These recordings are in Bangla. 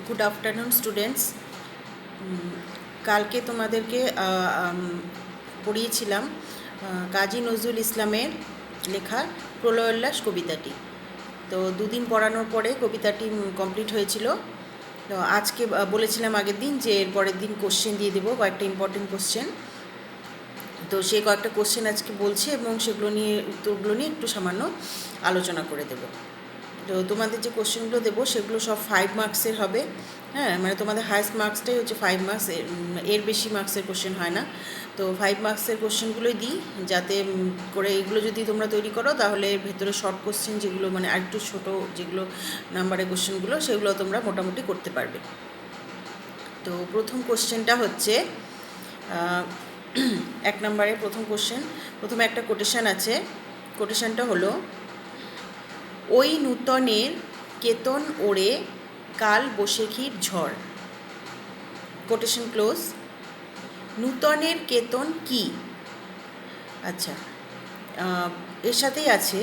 Good afternoon students. কালকে তোমাদেরকে পড়িয়েছিলাম কাজী নজরুল ইসলামের লেখা প্রলয়োল্লাস কবিতাটি। তো দুদিন পড়ানোর পরে কবিতাটি কমপ্লিট হয়েছিল। তো আজকে বলেছিলাম আগের দিন যে এর পরের দিন কোশ্চেন দিয়ে দেবো, কয়েকটা ইম্পর্টেন্ট কোশ্চেন। তো সেই কয়েকটা কোশ্চেন আজকে বলছি এবং সেগুলো নিয়ে উত্তরগুলো নিয়ে একটু সামান্য আলোচনা করে দেবো। তো তোমাদের যে কোশ্চেনগুলো দেবো সেগুলো সব 5 মার্কসের হবে। হ্যাঁ, মানে তোমাদের হায়েস্ট মার্কসটাই হচ্ছে 5 মার্কস, এর বেশি মার্কসের কোশ্চেন হয় না। তো 5 মার্কসের কোশ্চেনগুলোই দিই, যাতে করে এগুলো যদি তোমরা তৈরি করো তাহলে এর ভেতরে শর্ট কোশ্চেন যেগুলো মানে আরেকটু ছোটো যেগুলো নাম্বারের কোশ্চেনগুলো সেগুলো তোমরা মোটামুটি করতে পারবে। তো প্রথম কোশ্চেনটা হচ্ছে 1 নম্বরে প্রথম কোশ্চেন। প্রথমে একটা কোটেশন আছে। কোটেশনটা হলো, ওই নূতনের কেতন ওড়ে কাল বৈশাখীর ঝড়। Quotation close. নূতনের কেতন কি? আচ্ছা, এর সাথেই আছে,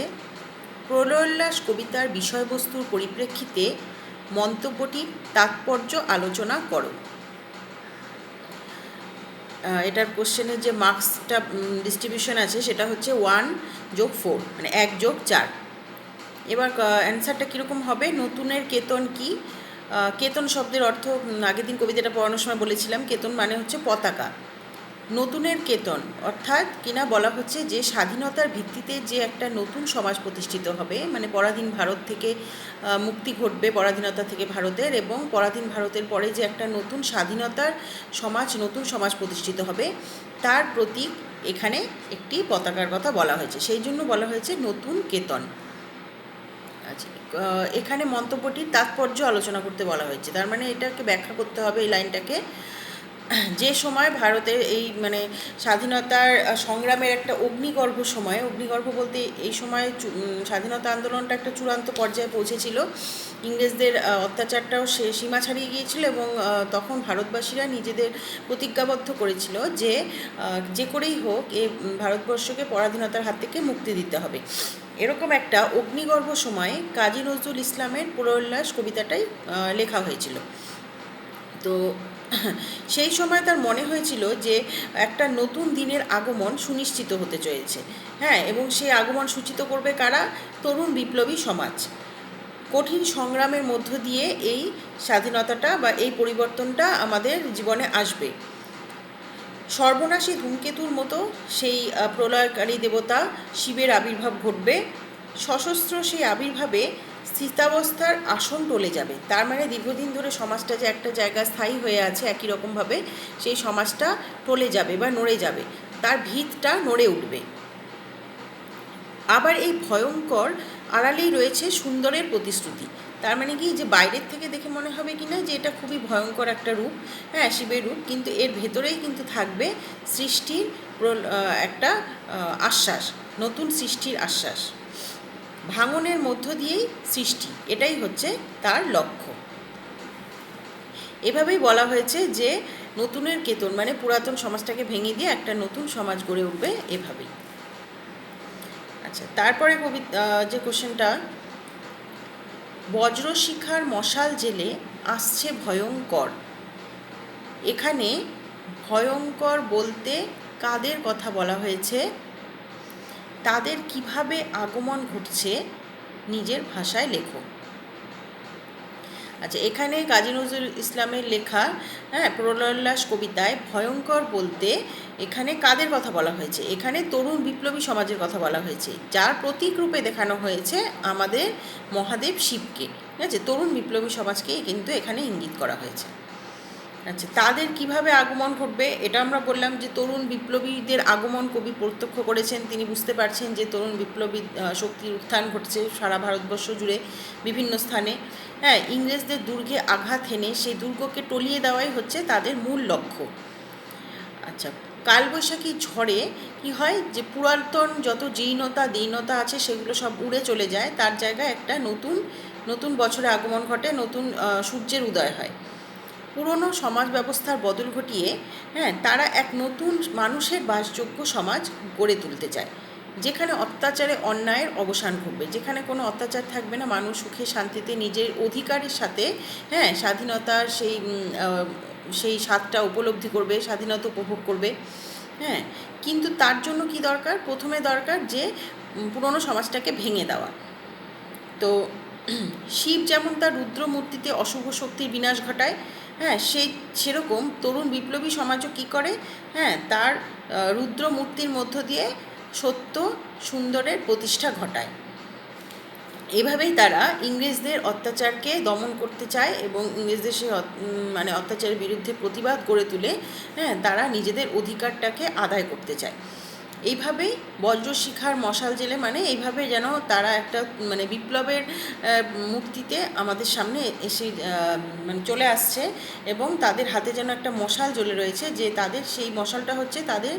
প্রলয়োল্লাস কবিতার বিষয়বস্তুর পরিপ্রেক্ষিতে মন্তব্যটির তাৎপর্য আলোচনা করো। এটার কোশ্চেনের যে মার্কসটা ডিস্ট্রিবিউশন আছে সেটা হচ্ছে 1+4, মানে 1+4। এবার অ্যান্সারটা কীরকম হবে? নতুনের কেতন কি? কেতন শব্দের অর্থ আগের দিন কবিতাটা পড়ানোর সময় বলেছিলাম, কেতন মানে হচ্ছে পতাকা। নতুনের কেতন অর্থাৎ কিনা বলা হচ্ছে যে স্বাধীনতার ভিত্তিতে যে একটা নতুন সমাজ প্রতিষ্ঠিত হবে, মানে পরাধীন ভারত থেকে মুক্তি ঘটবে, পরাধীনতা থেকে ভারতের, এবং পরাধীন ভারতের পরে যে একটা নতুন স্বাধীনতার সমাজ, নতুন সমাজ প্রতিষ্ঠিত হবে, তার প্রতীক এখানে একটি পতাকার কথা বলা হয়েছে, সেই জন্য বলা হয়েছে নতুন কেতন। আচ্ছা, এখানে মন্তব্যটির তাৎপর্য আলোচনা করতে বলা হয়েছে, তার মানে এটাকে ব্যাখ্যা করতে হবে এই লাইনটাকে। যে সময় ভারতের এই মানে স্বাধীনতার সংগ্রামের একটা অগ্নিগর্ভ সময়, অগ্নিগর্ভ বলতে এই সময় স্বাধীনতা আন্দোলনটা একটা চূড়ান্ত পর্যায়ে পৌঁছেছিল, ইংরেজদের অত্যাচারটাও সীমা ছাড়িয়ে গিয়েছিল, এবং তখন ভারতবাসীরা নিজেদের প্রতিজ্ঞাবদ্ধ করেছিল যে যে করেই হোক এই ভারতবর্ষকে পরাধীনতার হাত থেকে মুক্তি দিতে হবে। এরকম একটা অগ্নিগর্ভ সময়ে কাজী নজরুল ইসলামের প্রলয়োল্লাস কবিতাটাই লেখা হয়েছিল। তো সেই সময় তার মনে হয়েছিল যে একটা নতুন দিনের আগমন সুনিশ্চিত হতে চলেছে। হ্যাঁ, এবং সেই আগমন সূচিত করবে কারা? তরুণ বিপ্লবী সমাজ। কঠিন সংগ্রামের মধ্য দিয়ে এই স্বাধীনতাটা বা এই পরিবর্তনটা আমাদের জীবনে আসবে। সর্বনাশী ধূমকেতুর মতো সেই প্রলয়কারী দেবতা শিবের আবির্ভাব ঘটবে। সশস্ত্র সেই আবির্ভাবে স্থিতাবস্থার আসন টলে যাবে। তার মানে দীর্ঘদিন ধরে সমাজটা যে একটা জায়গায় স্থায়ী হয়ে আছে একই রকমভাবে, সেই সমাজটা টলে যাবে বা নড়ে যাবে, তার ভিতটা নড়ে উঠবে। আবার এই ভয়ঙ্কর আড়ালেই রয়েছে সুন্দরের প্রতিশ্রুতি। তার মানে কি, যে বাইরের থেকে দেখে মনে হবে কি না যে এটা খুবই ভয়ঙ্কর একটা রূপ, হ্যাঁ, শিবের রূপ, কিন্তু এর ভেতরেই কিন্তু থাকবে সৃষ্টির একটা আশ্বাস, নতুন সৃষ্টির আশ্বাস। ভাঙনের মধ্য দিয়েই সৃষ্টি, এটাই হচ্ছে তার লক্ষ্য। এভাবেই বলা হয়েছে যে নতুনের কেতন মানে পুরাতন সমাজটাকে ভেঙে দিয়ে একটা নতুন সমাজ গড়ে উঠবে এভাবেই। আচ্ছা, তারপরে যে কোশ্চেনটা, বজ্রশিখার মশাল জেলে আসছে ভয়ঙ্কর। এখানে ভয়ঙ্কর বলতে কাদের কথা বলা হয়েছে? তাদের কিভাবে আগমন ঘটছে নিজের ভাষায় লেখো। আচ্ছা, এখানে কাজী নজরুল ইসলামের লেখা প্রলয়োল্লাস কবিতায় ভয়ঙ্কর বলতে এখানে কাদের কথা বলা হয়েছে? এখানে তরুণ বিপ্লবী সমাজের কথা বলা হয়েছে, যার প্রতীক রূপে দেখানো হয়েছে আমাদের মহাদেব শিবকে। ঠিক আছে, তরুণ বিপ্লবী সমাজকেই কিন্তু এখানে ইঙ্গিত করা হয়েছে। আচ্ছা, তাদের কিভাবে আগমন ঘটবে এটা আমরা বললাম যে তরুণ বিপ্লবীদের আগমন কবি প্রত্যক্ষ করেছেন, তিনি বুঝতে পারছেন যে তরুণ বিপ্লবী শক্তির উত্থান ঘটছে সারা ভারতবর্ষ জুড়ে বিভিন্ন স্থানে। হ্যাঁ, ইংরেজদের দুর্গে আঘাত হেনে সেই দুর্গকে টলিয়ে দেওয়াই হচ্ছে তাদের মূল লক্ষ্য। আচ্ছা, কালবৈশাখী ঝড়ে কি হয়, যে পুরাতন যত দীনতা আছে সেগুলো সব উড়ে চলে যায়, তার জায়গায় একটা নতুন বছরে আগমন ঘটে, নতুন সূর্যের উদয় হয়। পুরনো সমাজ ব্যবস্থার বদল ঘটিয়ে তারা এক নতুন মানুষের বাসযোগ্য সমাজ গড়ে তুলতে চায়। যেখানে অত্যাচারে অন্যায়ের অবসান ঘটবে, যেখানে কোনো অত্যাচার থাকবে না, মানুষ সুখে শান্তিতে নিজের অধিকারের সাথে হ্যাঁ স্বাধীনতার সেই স্বাদটা উপলব্ধি করবে, স্বাধীনতা উপভোগ করবে। হ্যাঁ, কিন্তু তার জন্য কি দরকার? প্রথমে দরকার যে পুরনো সমাজটাকে ভেঙে দেওয়া। তো শিব যেমন তার রুদ্র মূর্তিতে অশুভ শক্তির বিনাশ ঘটায়, হ্যাঁ সেরকম তরুণ বিপ্লবী সমাজও কী করে? হ্যাঁ, তার রুদ্র মূর্তির মধ্য দিয়ে সত্য সুন্দরের প্রতিষ্ঠা ঘটায়। এভাবেই তারা ইংরেজদের অত্যাচারকে দমন করতে চায় এবং ইংরেজদের সেই মানে অত্যাচারের বিরুদ্ধে প্রতিবাদ গড়ে তুলে হ্যাঁ তারা নিজেদের অধিকারটাকে আদায় করতে চায়। এইভাবেই বজ্রশিখার মশাল জেলে মানে এইভাবে যেন তারা একটা মানে বিপ্লবের মূর্তিতে আমাদের সামনে এসে মানে চলে আসছে এবং তাদের হাতে যেন একটা মশাল জ্বলে রয়েছে, যে তাদের সেই মশালটা হচ্ছে তাদের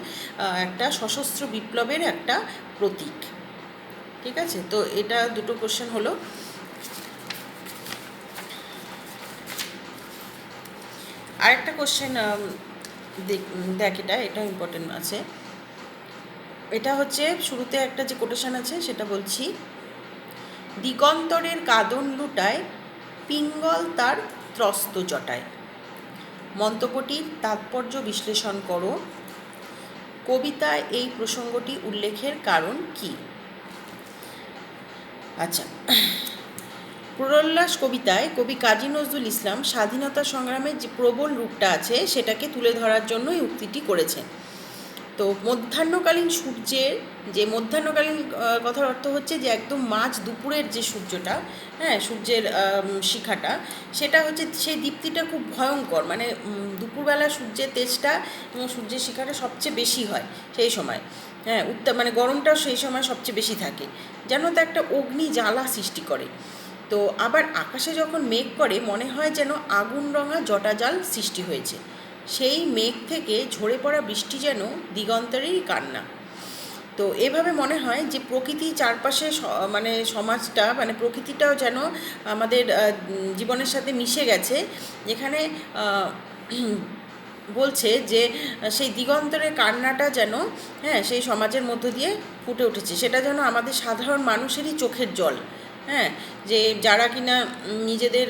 একটা সশস্ত্র বিপ্লবের একটা প্রতীক। ঠিক আছে, তো এটা দুটো কোশ্চেন হলো। আরেকটা কোশ্চেন দেখ, এটা ইম্পর্টেন্ট আছে। এটা হচ্ছে শুরুতে একটা যে কোটেশন আছে সেটা বলছি, দিগন্তরের কাদন লুটায় পিঙ্গল তার ত্রস্ত জটায়। মন্তব্যটির তাৎপর্য বিশ্লেষণ করো। কবিতায় এই প্রসঙ্গটি উল্লেখের কারণ কি? আচ্ছা, পুরোল্লাস কবিতায় কবি কাজী নজরুল ইসলাম স্বাধীনতা সংগ্রামের যে প্রবল রূপটা আছে সেটাকে তুলে ধরার জন্য এই উক্তিটি করেছেন। তো মধ্যাহ্নকালীন সূর্যের যে মধ্যাহ্নকালীন কথার অর্থ হচ্ছে যে একদম মাঝ দুপুরের যে সূর্যটা, হ্যাঁ সূর্যের শিখাটা, সেটা হচ্ছে সেই দীপ্তিটা খুব ভয়ঙ্কর। মানে দুপুরবেলা সূর্যের তেজটা এবং সূর্যের শিখাটা সবচেয়ে বেশি হয় সেই সময়। হ্যাঁ, মানে গরমটাও সেই সময় সবচেয়ে বেশি থাকে, যেন তো একটা অগ্নি জ্বালা সৃষ্টি করে। তো আবার আকাশে যখন মেঘ করে মনে হয় যেন আগুন রঙা জটাজাল সৃষ্টি হয়েছে। সেই মেঘ থেকে ঝরে পড়া বৃষ্টি যেন দিগন্তেরই কান্না। তো এভাবে মনে হয় যে প্রকৃতি চারপাশে মানে সমাজটা মানে প্রকৃতিটাও যেন আমাদের জীবনের সাথে মিশে গেছে, যেখানে বলছে যে সেই দিগন্তরের কান্নাটা যেন হ্যাঁ সেই সমাজের মধ্য দিয়ে ফুটে উঠেছে। সেটা যেন আমাদের সাধারণ মানুষেরই চোখের জল। হ্যাঁ, যে যারা কিনা নিজেদের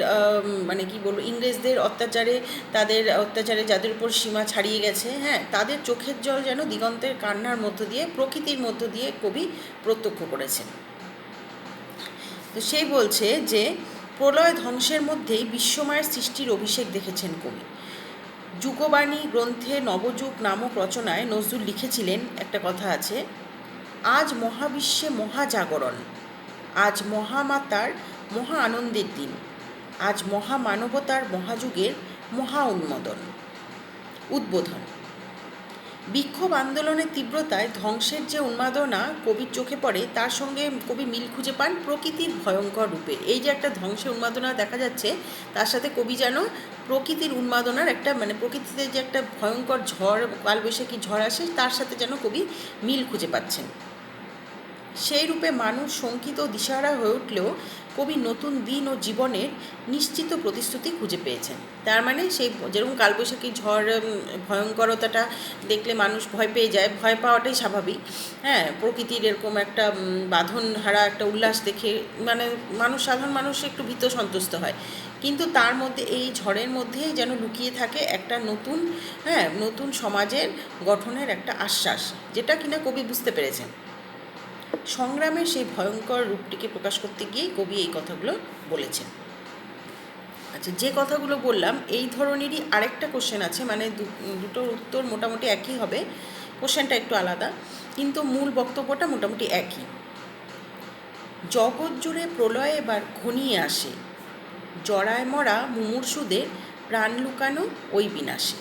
মানে কি বলবো ইংরেজদের অত্যাচারে যাদের উপর সীমা ছাড়িয়ে গেছে, হ্যাঁ তাদের চোখের জল যেন দিগন্তের কান্নার মধ্য দিয়ে প্রকৃতির মধ্য দিয়ে কবি প্রত্যক্ষ করেছেন। তো সেই বলছে যে প্রলয় ধ্বংসের মধ্যেই বিশ্বময়ের সৃষ্টির অভিষেক দেখেছেন কবি। যুগবাণী গ্রন্থে নবযুগ নামক রচনায় নজরুল লিখেছিলেন, একটা কথা আছে, আজ মহাবিশ্বে মহাজাগরণ, আজ মহামাতার মহা আনন্দের দিন, আজ মহামানবতার মহাযুগের মহা উদ্বোধন। বিক্ষোভ আন্দোলনের তীব্রতায় ধ্বংসের যে উন্মাদনা কবির চোখে পড়ে তার সঙ্গে কবি মিল খুঁজে পান প্রকৃতির ভয়ঙ্কর রূপে। এই যে একটা ধ্বংসের উন্মাদনা দেখা যাচ্ছে, তার সাথে কবি যেন প্রকৃতির উন্মাদনার একটা মানে প্রকৃতিতে যে একটা ভয়ঙ্কর ঝড় কালবৈশাখী ঝড় আসে তার সাথে যেন কবি মিল খুঁজে পাচ্ছেন। সেই রূপে মানুষ শঙ্কিত ও দিশাহারা হয়ে উঠলেও কবি নতুন দিন ও জীবনের নিশ্চিত প্রতিশ্রুতি খুঁজে পেয়েছেন। তার মানে সেই যেরকম কালবৈশাখী ঝড় ভয়ঙ্করতাটা দেখলে মানুষ ভয় পেয়ে যায়, ভয় পাওয়াটাই স্বাভাবিক। হ্যাঁ, প্রকৃতির এরকম একটা বাঁধনহারা একটা উল্লাস দেখে মানে সাধারণ মানুষ একটু ভীত সন্ত্রস্ত হয়, কিন্তু তার মধ্যে এই ঝড়ের মধ্যেই যেন লুকিয়ে থাকে একটা নতুন সমাজের গঠনের একটা আশ্বাস, যেটা কিনা কবি বুঝতে পেরেছেন। সংগ্রামের সেই ভয়ঙ্কর রূপটিকে প্রকাশ করতে গিয়েই কবি এই কথাগুলো বলেছেন। আচ্ছা, যে কথাগুলো বললাম এই ধরনেরই আরেকটা কোশ্চেন আছে, মানে দুটোর উত্তর মোটামুটি একই হবে, কোশ্চেনটা একটু আলাদা কিন্তু মূল বক্তব্যটা মোটামুটি একই। জগৎ জুড়ে প্রলয় এবার ঘনিয়ে আসে, জরায় মরা মুমূর্ষুদের প্রাণ লুকানো ওই বিনাশে।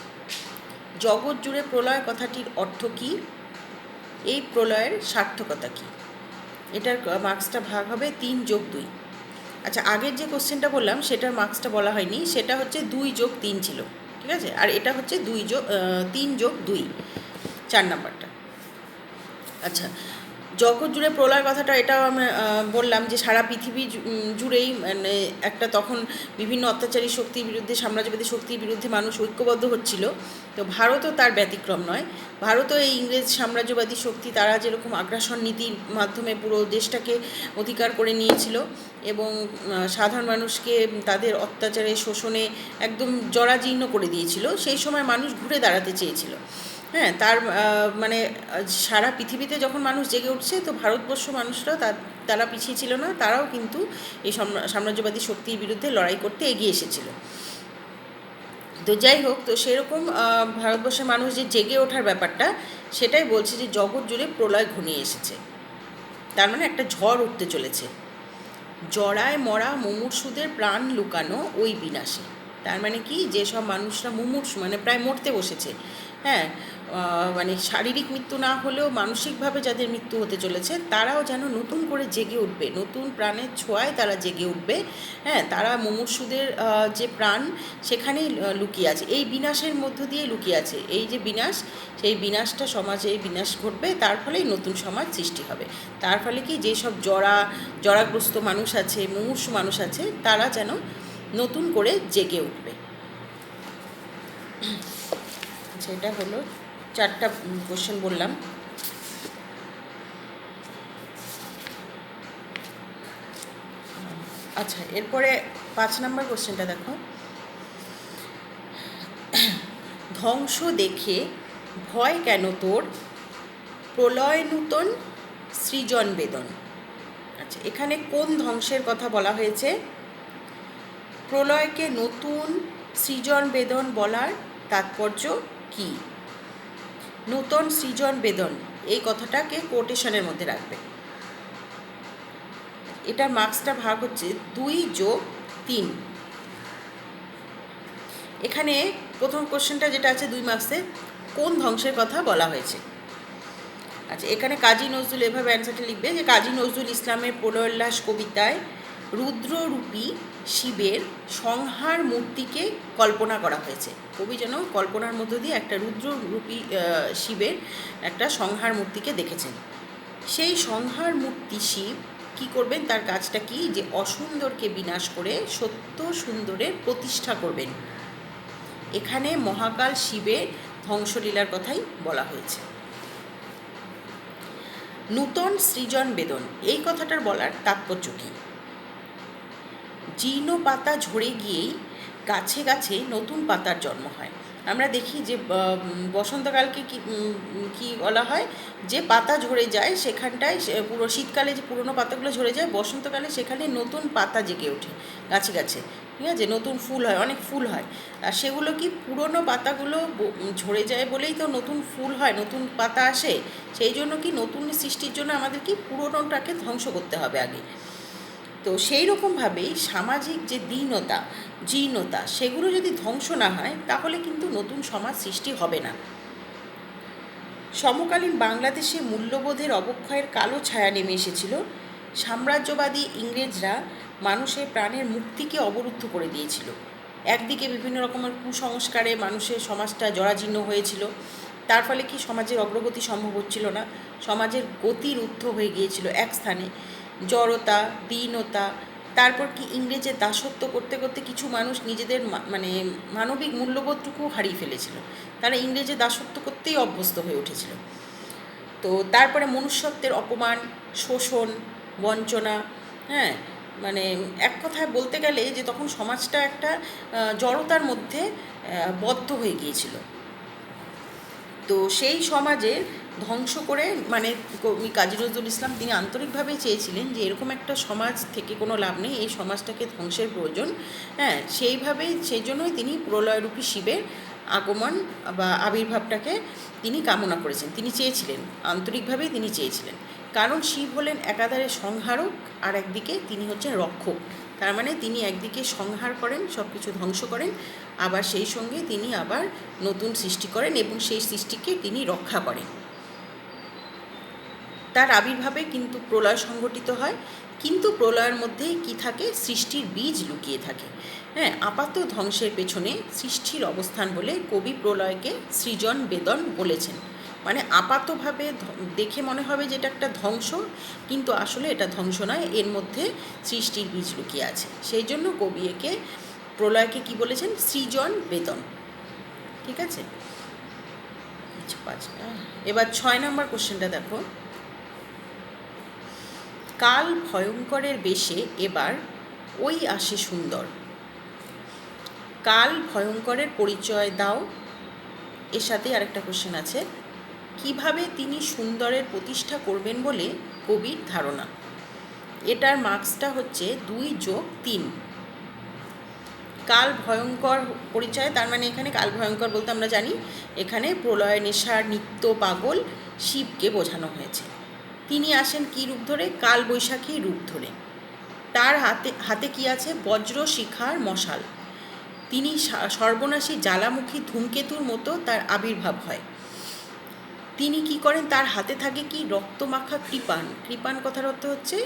জগৎ জুড়ে প্রলয় কথাটির অর্থ কী? এই প্রলয়ের সার্থকতা কী? এটার মার্কসটা ভাগ হবে 3+2। আচ্ছা, আগের যে কোশ্চেনটা বললাম সেটার মার্কসটা বলা হয়নি, সেটা হচ্ছে 2+3 ছিল, ঠিক আছে, আর এটা হচ্ছে 3+2, 4 নাম্বারটা। আচ্ছা, জগৎ জুড়ে প্রলয় কথাটা এটাও আমি বললাম যে সারা পৃথিবী জুড়েই মানে একটা তখন বিভিন্ন অত্যাচারী শক্তির বিরুদ্ধে, সাম্রাজ্যবাদী শক্তির বিরুদ্ধে মানুষ ঐক্যবদ্ধ হচ্ছিল। তো ভারতও তার ব্যতিক্রম নয়। ভারতও এই ইংরেজ সাম্রাজ্যবাদী শক্তি তারা যেরকম আগ্রাসন নীতির মাধ্যমে পুরো দেশটাকে অধিকার করে নিয়েছিল এবং সাধারণ মানুষকে তাদের অত্যাচারে শোষণে একদম জরাজীর্ণ করে দিয়েছিল, সেই সময় মানুষ ঘুরে দাঁড়াতে চেয়েছিল। হ্যাঁ, তার মানে সারা পৃথিবীতে যখন মানুষ জেগে উঠছে, তো ভারতবর্ষ মানুষরা তারা পিছিয়ে ছিল না, তারাও কিন্তু এই সাম্রাজ্যবাদী শক্তির বিরুদ্ধে লড়াই করতে এগিয়ে এসেছিল। তো যাই হোক, তো সেরকম ভারতবর্ষের মানুষ যে জেগে ওঠার ব্যাপারটা, সেটাই বলছে যে জগৎ জুড়ে প্রলয় ঘনিয়ে এসেছে, তার মানে একটা ঝড় উঠতে চলেছে। জরায় মরা মুমূর্ষুদের প্রাণ লুকানো ওই বিনাশে। তার মানে কি, যেসব মানুষরা মুমূর্ষু মানে প্রায় মরতে বসেছে, হ্যাঁ, মানে শারীরিক মৃত্যু না হলেও মানসিকভাবে যাদের মৃত্যু হতে চলেছে, তারাও যেন নতুন করে জেগে উঠবে, নতুন প্রাণের ছোঁয়ায় তারা জেগে উঠবে। হ্যাঁ, তারা মুমূর্ষুদের যে প্রাণ সেখানেই লুকিয়ে আছে, এই বিনাশের মধ্য দিয়ে লুকিয়ে আছে। এই যে বিনাশ, সেই বিনাশটা সমাজে বিনাশ ঘটবে, তার ফলেই নতুন সমাজ সৃষ্টি হবে। তার ফলে কি, যেসব জরাগ্রস্ত মানুষ আছে, মুমূর্ষু মানুষ আছে, তারা যেন নতুন করে জেগে উঠবে। সেটা হলো 4টা কোশ্চেন বললাম। আচ্ছা, এরপরে 5 নম্বর কোশ্চেনটা দেখো। ধ্বংস দেখে ভয় কেন তোর, প্রলয় নূতন সৃজন বেদন। আচ্ছা, এখানে কোন ধ্বংসের কথা বলা হয়েছে? প্রলয়কে নতুন সৃজন বেদন বলার তাৎপর্য কি? নূতন সৃজন বেদন, এই কথাটাকে কোটেশনের মধ্যে রাখবে। এটার মার্কসটা ভাগ হচ্ছে 2+3। এখানে প্রথম কোশ্চেনটা যেটা আছে 2 মার্কসে, কোন ধ্বংসের কথা বলা হয়েছে। আচ্ছা, এখানে কাজী নজরুল এভাবে অ্যান্সারটা লিখবে যে কাজী নজরুল ইসলামের প্রলয়োল্লাস কবিতায় রুদ্ররূপী শিবের সংহার মূর্তিকে কল্পনা করা হয়েছে। কবি যেন কল্পনার মধ্য দিয়ে একটা রুদ্ররূপী শিবের একটা সংহার মূর্তিকে দেখেছেন। সেই সংহার মূর্তি শিব কি করবেন, তার কাজটা কি, যে অসুন্দরকে বিনাশ করে সত্য সুন্দরের প্রতিষ্ঠা করবেন। এখানে মহাকাল শিবের ধ্বংসলীলার কথাই বলা হয়েছে। নূতন সৃজন বেদন, এই কথাটার বলার তাৎপর্য কী? জীর্ণ পাতা ঝরে গিয়েই গাছে গাছে নতুন পাতার জন্ম হয়। আমরা দেখি যে বসন্তকালকে কি বলা হয়, যে পাতা ঝরে যায় সেখানটায়, পুরো শীতকালে যে পুরনো পাতাগুলো ঝরে যায়, বসন্তকালে সেখানে নতুন পাতা জেগে ওঠে গাছে গাছে, ঠিক আছে, নতুন ফুল হয়, অনেক ফুল হয়। আর সেগুলো কি, পুরনো পাতাগুলো ঝরে যায় বলেই তো নতুন ফুল হয়, নতুন পাতা আসে। সেই জন্য কি, নতুন সৃষ্টির জন্য আমাদের কি পুরনোটাকে ধ্বংস করতে হবে আগে। তো সেই রকমভাবেই সামাজিক যে দীনতা, জীর্ণতা, সেগুলো যদি ধ্বংস না হয়, তাহলে কিন্তু নতুন সমাজ সৃষ্টি হবে না। সমকালীন বাংলাদেশে মূল্যবোধের অবক্ষয়ের কালো ছায়া নেমে এসেছিল। সাম্রাজ্যবাদী ইংরেজরা মানুষের প্রাণের মুক্তিকে অবরুদ্ধ করে দিয়েছিল। একদিকে বিভিন্ন রকমের কুসংস্কারে মানুষের সমাজটা জরাজীর্ণ হয়েছিল, তার ফলে কি সমাজের অগ্রগতি সম্ভব হচ্ছিল না, সমাজের গতির ঊর্ধ্ব হয়ে গিয়েছিল এক স্থানে। জড়তা, দীনতা, তারপর কি ইংরেজের দাসত্ব করতে করতে কিছু মানুষ নিজেদের মানে মানবিক মূল্যবোধটুকু হারিয়ে ফেলেছিল, তারা ইংরেজের দাসত্ব করতেই অভ্যস্ত হয়ে উঠেছিল। তো তারপরে মনুষ্যত্বের অপমান, শোষণ, বঞ্চনা, হ্যাঁ, মানে এক কথায় বলতে গেলে যে তখন সমাজটা একটা জড়তার মধ্যে বদ্ধ হয়ে গিয়েছিল। তো সেই সমাজের ধ্বংস করে, মানে কাজী নজরুল ইসলাম তিনি আন্তরিকভাবেই চেয়েছিলেন যে এরকম একটা সমাজ থেকে কোনো লাভ নেই, এই সমাজটাকে ধ্বংসের প্রয়োজন। হ্যাঁ, সেই জন্যই তিনি প্রলয়রূপী শিবের আগমন বা আবির্ভাবটাকে তিনি কামনা করেছেন, তিনি চেয়েছিলেন, আন্তরিকভাবেই তিনি চেয়েছিলেন। কারণ শিব হলেন একাধারে সংহারক, আর একদিকে তিনি হচ্ছেন রক্ষক। তার মানে তিনি একদিকে সংহার করেন, সব কিছু ধ্বংস করেন, আবার সেই সঙ্গে তিনি আবার নতুন সৃষ্টি করেন এবং সেই সৃষ্টিকে তিনি রক্ষা করেন। তার আবির্ভাবে কিন্তু প্রলয় সংঘটিত হয়, কিন্তু প্রলয়ের মধ্যেই কি থাকে, সৃষ্টির বীজ লুকিয়ে থাকে। হ্যাঁ, আপাত ধ্বংসের পেছনে সৃষ্টির অবস্থান বলে কবি প্রলয়কে সৃজন বেদন বলেছেন। মানে আপাতভাবে দেখে মনে হবে যে এটা একটা ধ্বংস, কিন্তু আসলে এটা ধ্বংস নয়, এর মধ্যে সৃষ্টির বীজ লুকিয়ে আছে। সেই জন্য কবি একে প্রলয়কে কি বলেছেন? সৃজন বেদন। ঠিক আছে, এবার 6 নম্বর কোশ্চেনটা দেখো। কাল ভয়ঙ্করের বেশে এবার ওই আসে সুন্দর। কাল ভয়ঙ্করের পরিচয় দাও। এর সাথে আরেকটা কোশ্চেন আছে, কিভাবে তিনি সুন্দরের প্রতিষ্ঠা করবেন বলে কবির ধারণা। এটার মার্কসটা হচ্ছে 2+3। কাল ভয়ঙ্কর পরিচয়, তার মানে এখানে কাল ভয়ঙ্কর বলতে আমরা জানি এখানে প্রলয় নেশার নিত্য পাগল শিবকে বোঝানো হয়েছে। তিনি আসেন কী রূপ ধরে? কাল বৈশাখী রূপ ধরে। তার হাতে কি আছে? বজ্র শিখার মশাল। তিনি সর্বনাশী জ্বালামুখী ধূমকেতুর মতো তার আবির্ভাব হয়। তিনি কি করেন? তার হাতে থাকে কি? রক্তমাখা কৃপাণ। কৃপাণ কথার অর্থ হচ্ছে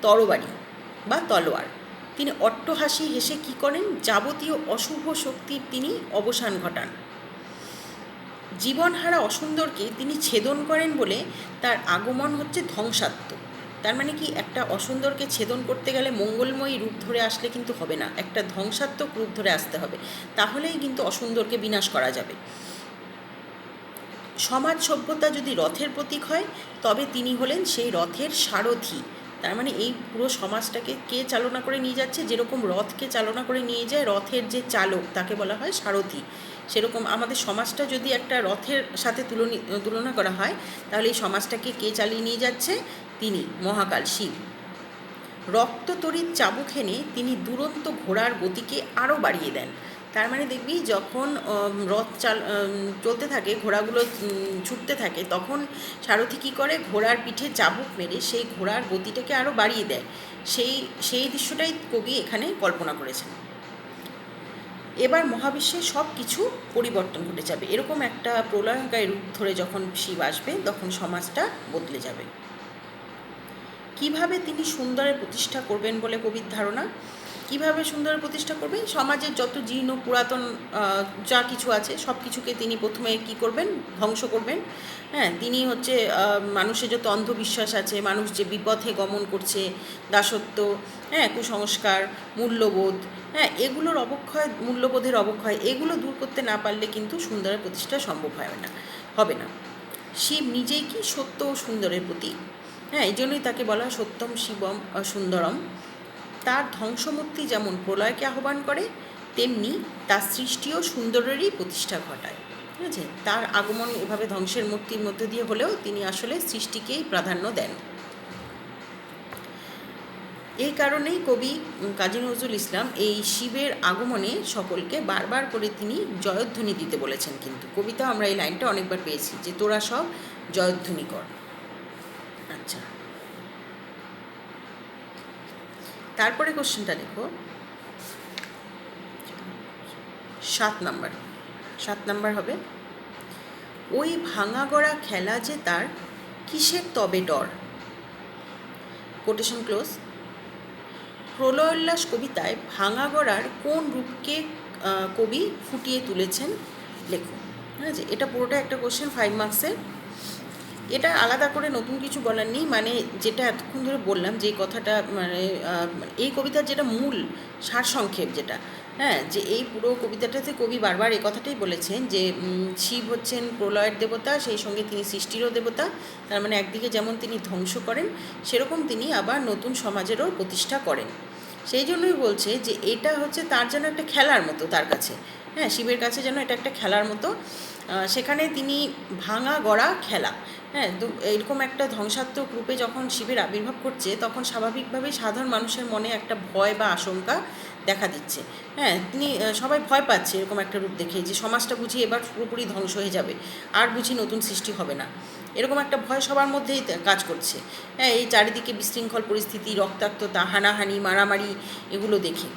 তরবারি বা তলোয়ার। তিনি অট্টহাসি হেসে কি করেন? যাবতীয় অশুভ শক্তির তিনি অবসান ঘটান। জীবনহারা অসুন্দরকে তিনি ছেদন করেন বলে তার আগমন হচ্ছে ধ্বংসাত্মক। তার মানে কি? একটা অসুন্দরকে ছেদন করতে গেলে মঙ্গলময়ী রূপ ধরে আসলে কিন্তু হবে না, একটা ধ্বংসাত্মক রূপ ধরে আসতে হবে, তাহলেই কিন্তু অসুন্দরকে বিনাশ করা যাবে। সমাজ সভ্যতা যদি রথের প্রতীক হয়, তবে তিনি হলেন সেই রথের সারথি। তার মানে এই পুরো সমাজটাকে কে চালনা করে নিয়ে যাচ্ছে? যেরকম রথকে চালনা করে নিয়ে যায় রথের যে চালক, তাকে বলা হয় সারথি। সেরকম আমাদের সমাজটা যদি একটা রথের সাথে তুলনা করা হয়, তাহলে এই সমাজটাকে কে চালিয়ে নিয়ে যাচ্ছে? তিনি, মহাকাল শিব। রক্ততড়িৎ চাবুক এনে তিনি দুরন্ত ঘোড়ার গতিকে আরও বাড়িয়ে দেন। তার মানে দেখবি যখন রথ চলতে থাকে, ঘোড়াগুলো ছুটতে থাকে, তখন সারথি কী করে? ঘোড়ার পিঠে চাবুক মেরে সেই ঘোড়ার গতিটাকে আরও বাড়িয়ে দেয়। সেই দৃশ্যটাই কবি এখানে কল্পনা করেছেন। এবার মহাবিশ্বে সব কিছু পরিবর্তন ঘটে যাবে, এরকম একটা প্রলয়ঙ্কারী রূপ ধরে যখন শিব আসবে, তখন সমাজটা বদলে যাবে। কিভাবে তিনি সুন্দরের প্রতিষ্ঠা করবেন বলে কবির ধারণা। কিভাবে সুন্দরের প্রতিষ্ঠা করবেন? সমাজের যত জীর্ণ পুরাতন যা কিছু আছে সব কিছুকে তিনি প্রথমে কি করবেন? ধ্বংস করবেন। হ্যাঁ, তিনি হচ্ছে মানুষের যত অন্ধবিশ্বাস আছে, মানুষ যে বিপথে গমন করছে, দাসত্ব, হ্যাঁ, কুসংস্কার, মূল্যবোধ, হ্যাঁ, এগুলোর অবক্ষয়, মূল্যবোধের অবক্ষয়, এগুলো দূর করতে না পারলে কিন্তু সুন্দরের প্রতিষ্ঠা সম্ভব হবে না। শিব নিজেই কি? সত্য ও সুন্দরের প্রতীক। হ্যাঁ, এই জন্যই তাকে বলা হয় সত্যম শিবম সুন্দরম। তার ধ্বংসমূর্তি যেমন প্রলয়কে আহ্বান করে, তেমনি তার সৃষ্টিও সুন্দরেরই প্রতিষ্ঠা ঘটায়। ঠিক আছে, তার আগমন এভাবে ধ্বংসের মূর্তির মধ্যে দিয়ে হলেও তিনি আসলে সৃষ্টিকেই প্রাধান্য দেন। এই কারণেই কবি কাজী নজরুল ইসলাম এই শিবের আগমনে সকলকে বারবার করে তিনি জয়ধ্বনি দিতে বলেছেন। কিন্তু কবিতা আমরা এই লাইনটা অনেকবার পেয়েছি যে তোরা সব জয়ধ্বনি কর। আচ্ছা, তারপরে কোশ্চেনটা দেখো 7 নাম্বার হবে, ওই ভাঙা গড়া খেলা যে তার কিসের তবে ডর। Quotation close. প্রলয়োল্লাস কবিতায় ভাঙা গড়ার কোন রূপকে কবি ফুটিয়ে তুলেছেন লেখো। ঠিক আছে, এটা পুরোটা একটা কোশ্চেন 5 মার্কসের। এটা আলাদা করে নতুন কিছু বলার নেই, মানে যেটা এতক্ষণ ধরে বললাম যে কথাটা, মানে এই কবিতার যেটা মূল সারসংক্ষেপ যেটা, হ্যাঁ, যে এই পুরো কবিতাটাতে কবি বারবার এই কথাটাই বলেছেন যে শিব হচ্ছেন প্রলয়ের দেবতা, সেই সঙ্গে তিনি সৃষ্টিরও দেবতা। তার মানে একদিকে যেমন তিনি ধ্বংস করেন, সেরকম তিনি আবার নতুন সমাজেরও প্রতিষ্ঠা করেন। সেই জন্যই বলছে যে এটা হচ্ছে তার যেন একটা খেলার মতো তার কাছে, হ্যাঁ, শিবের কাছে যেন এটা একটা খেলার মতো। সেখানে তিনি ভাঙা গড়া খেলা, হ্যাঁ, এরকম একটা ধ্বংসাত্মক রূপে যখন শিবের আবির্ভাব করছে, তখন স্বাভাবিকভাবেই সাধারণ মানুষের মনে একটা ভয় বা আশঙ্কা দেখা দিচ্ছে। হ্যাঁ, তিনি সবাই ভয় পাচ্ছে এরকম একটা রূপ দেখে, যে সমাজটা বুঝি এবার পুরোপুরি ধ্বংস হয়ে যাবে, আর বুঝি নতুন সৃষ্টি হবে না, এরকম একটা ভয় সবার মধ্যেই কাজ করছে। হ্যাঁ, এই চারিদিকে বিশৃঙ্খল পরিস্থিতি, রক্তাক্ততা, হানাহানি, মারামারি, এগুলো দেখে।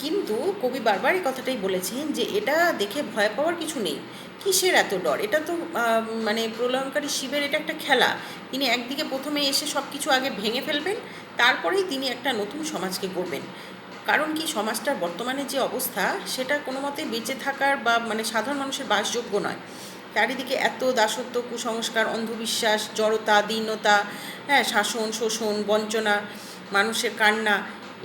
কিন্তু কবি বারবার এই কথাটাই বলেছেন যে এটা দেখে ভয় পাওয়ার কিছু নেই। কিসের এত ডর? এটা তো মানে প্রলয়ঙ্কারী শিবের এটা একটা খেলা। তিনি একদিকে প্রথমে এসে সব কিছু আগে ভেঙে ফেলবেন, তারপরেই তিনি একটা নতুন সমাজকে গড়বেন। কারণ কি, সমাজটার বর্তমানে যে অবস্থা, সেটা কোনো মতেই বেঁচে থাকার বা মানে সাধারণ মানুষের বাসযোগ্য নয়। চারিদিকে এত দাসত্ব, কুসংস্কার, অন্ধবিশ্বাস, জড়তা, দীনতা, হ্যাঁ, শাসন, শোষণ, বঞ্চনা, মানুষের কান্না,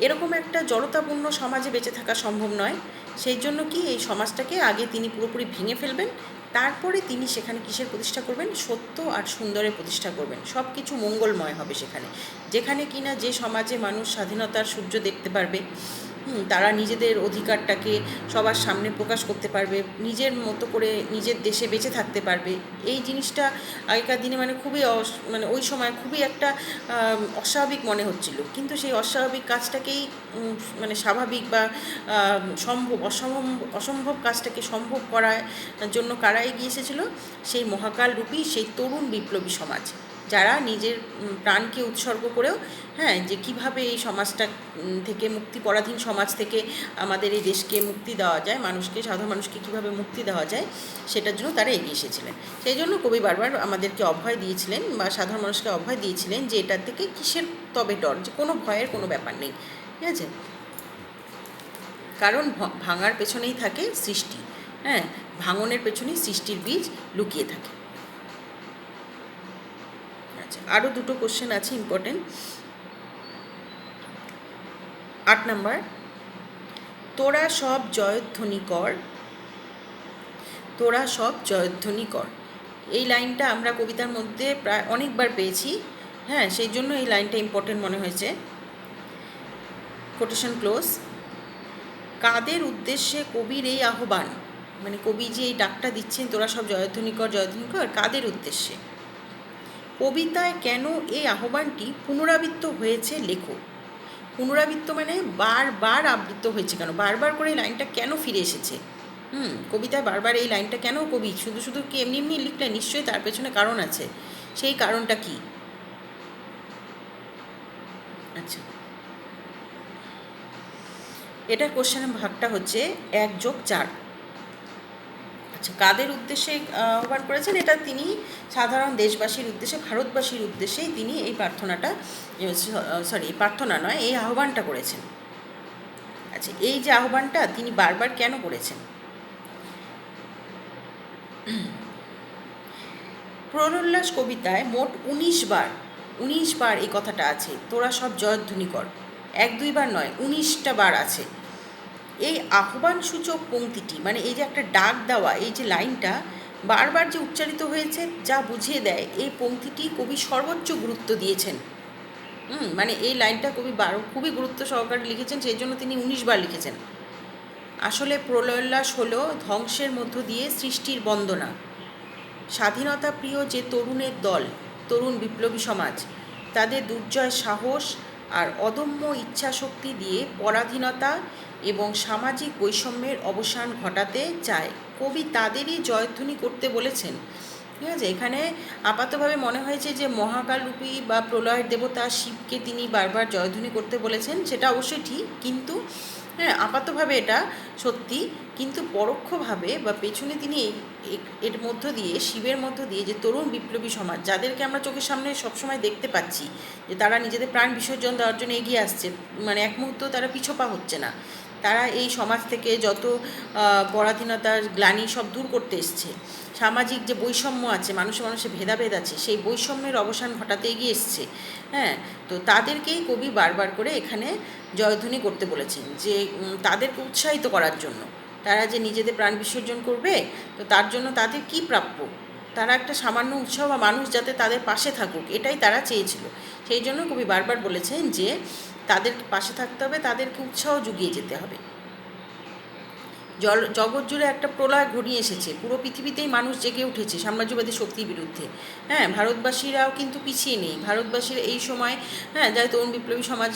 এরকম একটা জড়তাপূর্ণ সমাজে বেঁচে থাকা সম্ভব নয়। সেই জন্য কি এই সমাজটাকে আগে তিনি পুরোপুরি ভেঙে ফেলবেন, তারপরে তিনি সেখানে কিসের প্রতিষ্ঠা করবেন? সত্য আর সুন্দরের প্রতিষ্ঠা করবেন। সব কিছু মঙ্গলময় হবে সেখানে, যেখানে কিনা যে সমাজে মানুষ স্বাধীনতার সূর্য দেখতে পারবে, তারা নিজেদের অধিকারটাকে সবার সামনে প্রকাশ করতে পারবে, নিজের মতো করে নিজের দেশে বেঁচে থাকতে পারবে। এই জিনিসটা আগেকার দিনে মানে খুবই মানে ওই সময় খুবই একটা অস্বাভাবিক মনে হচ্ছিল, কিন্তু সেই অস্বাভাবিক কাজটাকেই মানে স্বাভাবিক বা অসম্ভব কাজটাকে সম্ভব করার জন্য কারা এগিয়ে এসেছিল? সেই মহাকালরূপী সেই তরুণ বিপ্লবী সমাজ, যারা নিজের প্রাণকে উৎসর্গ করেও, হ্যাঁ, যে কীভাবে এই সমাজটা থেকে পরাধীন সমাজ থেকে আমাদের এই দেশকে মুক্তি দেওয়া যায়, মানুষকে, সাধারণ মানুষকে কীভাবে মুক্তি দেওয়া যায়, সেটার জন্য তারা এগিয়ে এসেছিলেন। সেই জন্য কবি বারবার আমাদেরকে অভয় দিয়েছিলেন বা সাধারণ মানুষকে অভয় দিয়েছিলেন যে এটার থেকে কিসের তবে ডর, যে কোনো ভয়ের কোনো ব্যাপার নেই, ঠিক আছে? কারণ ভাঙার পেছনেই থাকে সৃষ্টি, হ্যাঁ, ভাঙনের পেছনেই সৃষ্টির বীজ লুকিয়ে থাকে। আচ্ছা, আরও দুটো কোশ্চেন আছে ইম্পর্টেন্ট। 8 নম্বর, তোরা সব জয়ধ্বনি কর, তোরা সব জয়ধ্বনি কর। এই লাইনটা আমরা কবিতার মধ্যে প্রায় অনেকবার পেয়েছি, হ্যাঁ, সেই জন্য এই লাইনটা ইম্পর্টেন্ট মনে হয়েছে। Quotation close. কাদের উদ্দেশ্যে কবির এই আহ্বান? মানে কবি যে এই ডাকটা দিচ্ছেন, তোরা সব জয়ধ্বনি কর, জয়ধ্বনি কর, কাদের উদ্দেশ্যে? কবিতায় কেন এই আহ্বানটি পুনরাবৃত্ত হয়েছে লেখো। পুনরাবৃত্ত মানে বারবার আবৃত্ত হয়েছে কেন, বারবার করে এই লাইনটা কেন ফিরে এসেছে? কবিতায় বারবার এই লাইনটা কেন কবি শুধু শুধু কি এমনি এমনি লিখলেন? নিশ্চয়ই তার পেছনে কারণ আছে। সেই কারণটা কি? আচ্ছা, এটার কোশ্চেনের ভাগটা হচ্ছে 1+4। আচ্ছা, কাদের উদ্দেশ্যে আহ্বান করেছেন? এটা তিনি সাধারণ দেশবাসীর উদ্দেশ্যে, ভারতবাসীর উদ্দেশ্যেই তিনি এই প্রার্থনাটা, এই প্রার্থনা নয়, এই আহ্বানটা করেছেন। আচ্ছা, এই যে আহ্বানটা তিনি বারবার কেন করেছেন? প্রলোল্লাস কবিতায় মোট 19 বার এই কথাটা আছে, তোরা সব জয়ধ্বনি কর। 1-2 বার নয়, 19টা বার আছে। এই আহ্বান সূচক পংক্তিটি, মানে এই যে একটা ডাক দেওয়া, এই যে লাইনটা বারবার যে উচ্চারিত হয়েছে, যা বুঝিয়ে দেয় এই পংক্তিটি কবি সর্বোচ্চ গুরুত্ব দিয়েছেন। মানে এই লাইনটা কবি খুবই গুরুত্ব সহকারে লিখেছেন, সেই জন্য তিনি 19 বার লিখেছেন। আসলে প্রলয়োল্লাস হলো ধ্বংসের মধ্য দিয়ে সৃষ্টির বন্দনা। স্বাধীনতা প্রিয় যে তরুণের দল, তরুণ বিপ্লবী সমাজ, তাদের দুর্জয় সাহস আর অদম্য ইচ্ছাশক্তি দিয়ে পরাধীনতা এবং সামাজিক বৈষম্যের অবসান ঘটাতে চায়। কবি তাদেরই জয়ধ্বনি করতে বলেছেন, ঠিক আছে? এখানে আপাতভাবে মনে হয়েছে যে মহাকালরূপী বা প্রলয়ের দেবতা শিবকে তিনি বারবার জয়ধ্বনি করতে বলেছেন, সেটা অবশ্যই ঠিক, কিন্তু হ্যাঁ, আপাতভাবে এটা সত্যি, কিন্তু পরোক্ষভাবে বা পেছনে তিনি এর মধ্য দিয়ে, শিবের মধ্য দিয়ে যে তরুণ বিপ্লবী সমাজ, যাদেরকে আমরা চোখের সামনে সবসময় দেখতে পাচ্ছি যে তারা নিজেদের প্রাণ বিসর্জন দেওয়ার জন্য এগিয়ে আসছে, মানে এক মুহূর্ত তারা পিছপা হচ্ছে না, তারা এই সমাজ থেকে যত পরাধীনতার গ্লানি সব দূর করতে এসছে, সামাজিক যে বৈষম্য আছে, মানুষে ভেদাভেদ আছে, সেই বৈষম্যের অবসান ঘটাতে এগিয়ে এসছে, হ্যাঁ। তো তাদেরকেই কবি বারবার করে এখানে জয়ধ্বনি করতে বলেছেন, যে তাদেরকে উৎসাহিত করার জন্য, তারা যে নিজেদের প্রাণ বিসর্জন করবে, তো তার জন্য তাদের কি প্রাপ্য, তারা একটা সামান্য উৎসাহ বা মানুষ যাতে তাদের পাশে থাকুক, এটাই তারা চেয়েছিল। সেই জন্য কবি বারবার বলেছেন যে তাদের পাশে থাকতে হবে, তাদেরকে উৎসাহ জুগিয়ে যেতে হবে। জগৎ জুড়ে একটা প্রলয় ঘনিয়ে এসেছে, পুরো পৃথিবীতেই মানুষ জেগে উঠেছে সাম্রাজ্যবাদী শক্তির বিরুদ্ধে, হ্যাঁ। ভারতবাসীরাও কিন্তু পিছিয়ে নেই, ভারতবাসীর এই সময়, হ্যাঁ, যারা তরুণ বিপ্লবী সমাজ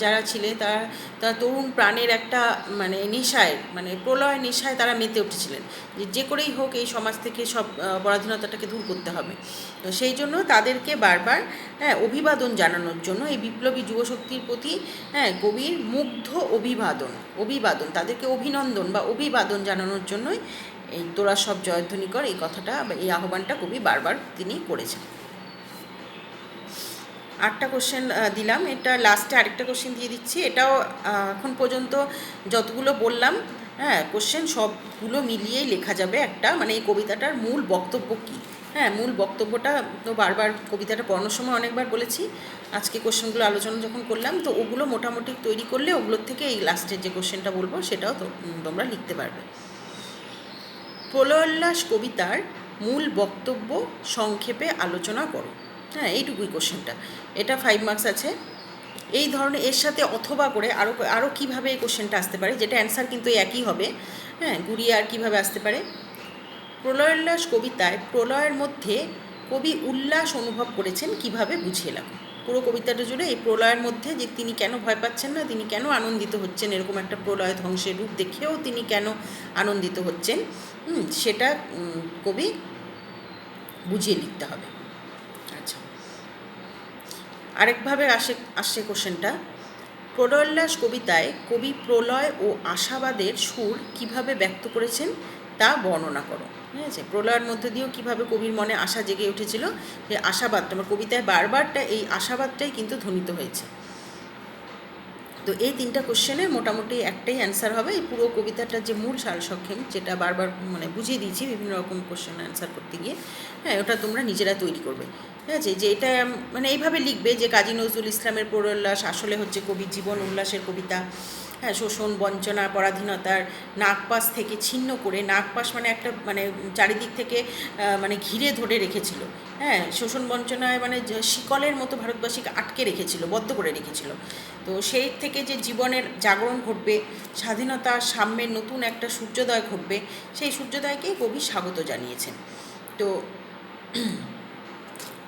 যারা ছিলেন, তারা তরুণ প্রাণের একটা মানে নেশায়, মানে প্রলয় নেশায় তারা মেতে উঠেছিলেন, যে করেই হোক এই সমাজ থেকে সব পরাধীনতাটাকে দূর করতে হবে। তো সেই জন্য তাদেরকে বারবার, হ্যাঁ, অভিবাদন জানানোর জন্য এই বিপ্লবী যুবশক্তির প্রতি, হ্যাঁ, কবির মুগ্ধ অভিবাদন, তাদেরকে অভিনন্দন বা অভিবাদন জানানোর জন্যই এই তোরা সব জয়ধ্বনি কর এই কথাটা বা এই আহ্বানটা কবি বারবার তিনি করেছেন। 8টা কোশ্চেন দিলাম, এটা লাস্টে আরেকটা কোশ্চেন দিয়ে দিচ্ছি। এটাও এখন পর্যন্ত যতগুলো বললাম হ্যাঁ, কোশ্চেন সবগুলো মিলিয়েই লেখা যাবে একটা, মানে এই কবিতাটার মূল বক্তব্য কী। হ্যাঁ, মূল বক্তব্যটা তো বারবার কবিতাটা পড়ানোর সময় অনেকবার বলেছি, আজকে কোশ্চেনগুলো আলোচনা যখন করলাম তো ওগুলো মোটামুটি তৈরি করলে ওগুলোর থেকে এই লাস্টের যে কোশ্চেনটা বলবো সেটাও তো তোমরা লিখতে পারবে। প্রলয়োল্লাস কবিতার মূল বক্তব্য সংক্ষেপে আলোচনা করো। হ্যাঁ, এইটুকুই কোশ্চেনটা, এটা 5 মার্কস আছে। এই ধরনের এর সাথে অথবা করে আরও কীভাবে এই কোশ্চেনটা আসতে পারে, যেটা অ্যান্সার কিন্তু একই হবে। হ্যাঁ, গুড়িয়ে আর কীভাবে আসতে পারে। প্রলয়োল্লাস কবিতায় প্রলয়ের মধ্যে কবি উল্লাস অনুভব করেছেন, কিভাবে বুঝিয়ে লাগো। পুরো কবিতাটা জুড়ে এই প্রলয়ের মধ্যে যে তিনি কেন ভয় পাচ্ছেন না, তিনি কেন আনন্দিত হচ্ছেন, এরকম একটা প্রলয় ধ্বংসের রূপ দেখেও তিনি কেন আনন্দিত হচ্ছেন, সেটা কবি বুঝিয়ে লিখতে হবে। আচ্ছা, আরেকভাবে আসছে কোশ্চেনটা, প্রলয়োল্লাস কবিতায় কবি প্রলয় ও আশাবাদের সুর কিভাবে ব্যক্ত করেছেন তা বর্ণনা করো। ঠিক আছে, প্রলয়ের মধ্যে দিয়েও কীভাবে কবির মনে আশা জেগে উঠেছিল, যে আশাবাদটা আমার কবিতায় বারবারটা এই আশাবাদটাই কিন্তু ধ্বনিত হয়েছে। তো এই 3টা কোশ্চেনের মোটামুটি একটাই অ্যান্সার হবে। এই পুরো কবিতাটার যে মূল সারসংক্ষেপ, যেটা বারবার মানে বুঝিয়ে দিয়েছি বিভিন্ন রকম কোশ্চেন অ্যান্সার করতে গিয়ে, হ্যাঁ, ওটা তোমরা নিজেরা তৈরি করবে। ঠিক আছে, যে এটা মানে এইভাবে লিখবে যে কাজী নজরুল ইসলামের প্রলয়োল্লাস আসলে হচ্ছে কবির জীবন উল্লাসের কবিতা। হ্যাঁ, শোষণ, বঞ্চনা, পরাধীনতার নাগপাশ থেকে ছিন্ন করে, নাগপাশ মানে একটা মানে চারিদিক থেকে মানে ঘিরে ধরে রেখেছিল। হ্যাঁ, শোষণ বঞ্চনায় মানে শিকলের মতো ভারতবাসীকে আটকে রেখেছিল, বদ্ধ করে রেখেছিল। তো সেই থেকে যে জীবনের জাগরণ ঘটবে, স্বাধীনতা সাম্যের নতুন একটা সূর্যোদয় ঘটবে, সেই সূর্যোদয়কেই কবি স্বাগত জানিয়েছেন। তো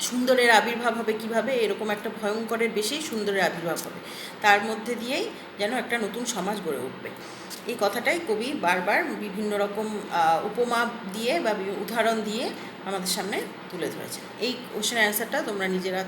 সুন্দরের আবির্ভাব হবে কিভাবে, এরকম একটা ভয়ঙ্করের বেশি সুন্দরের আবির্ভাব হবে, তার মধ্যে দিয়েই যেন একটা নতুন সমাজ গড়ে উঠবে। এই কথাটাই কবি বারবার বিভিন্ন রকম উপমা দিয়ে বা উদাহরণ দিয়ে আমাদের সামনে তুলে ধরেছেন। এই কোশ্চেনের অ্যান্সারটা তোমরা নিজেরা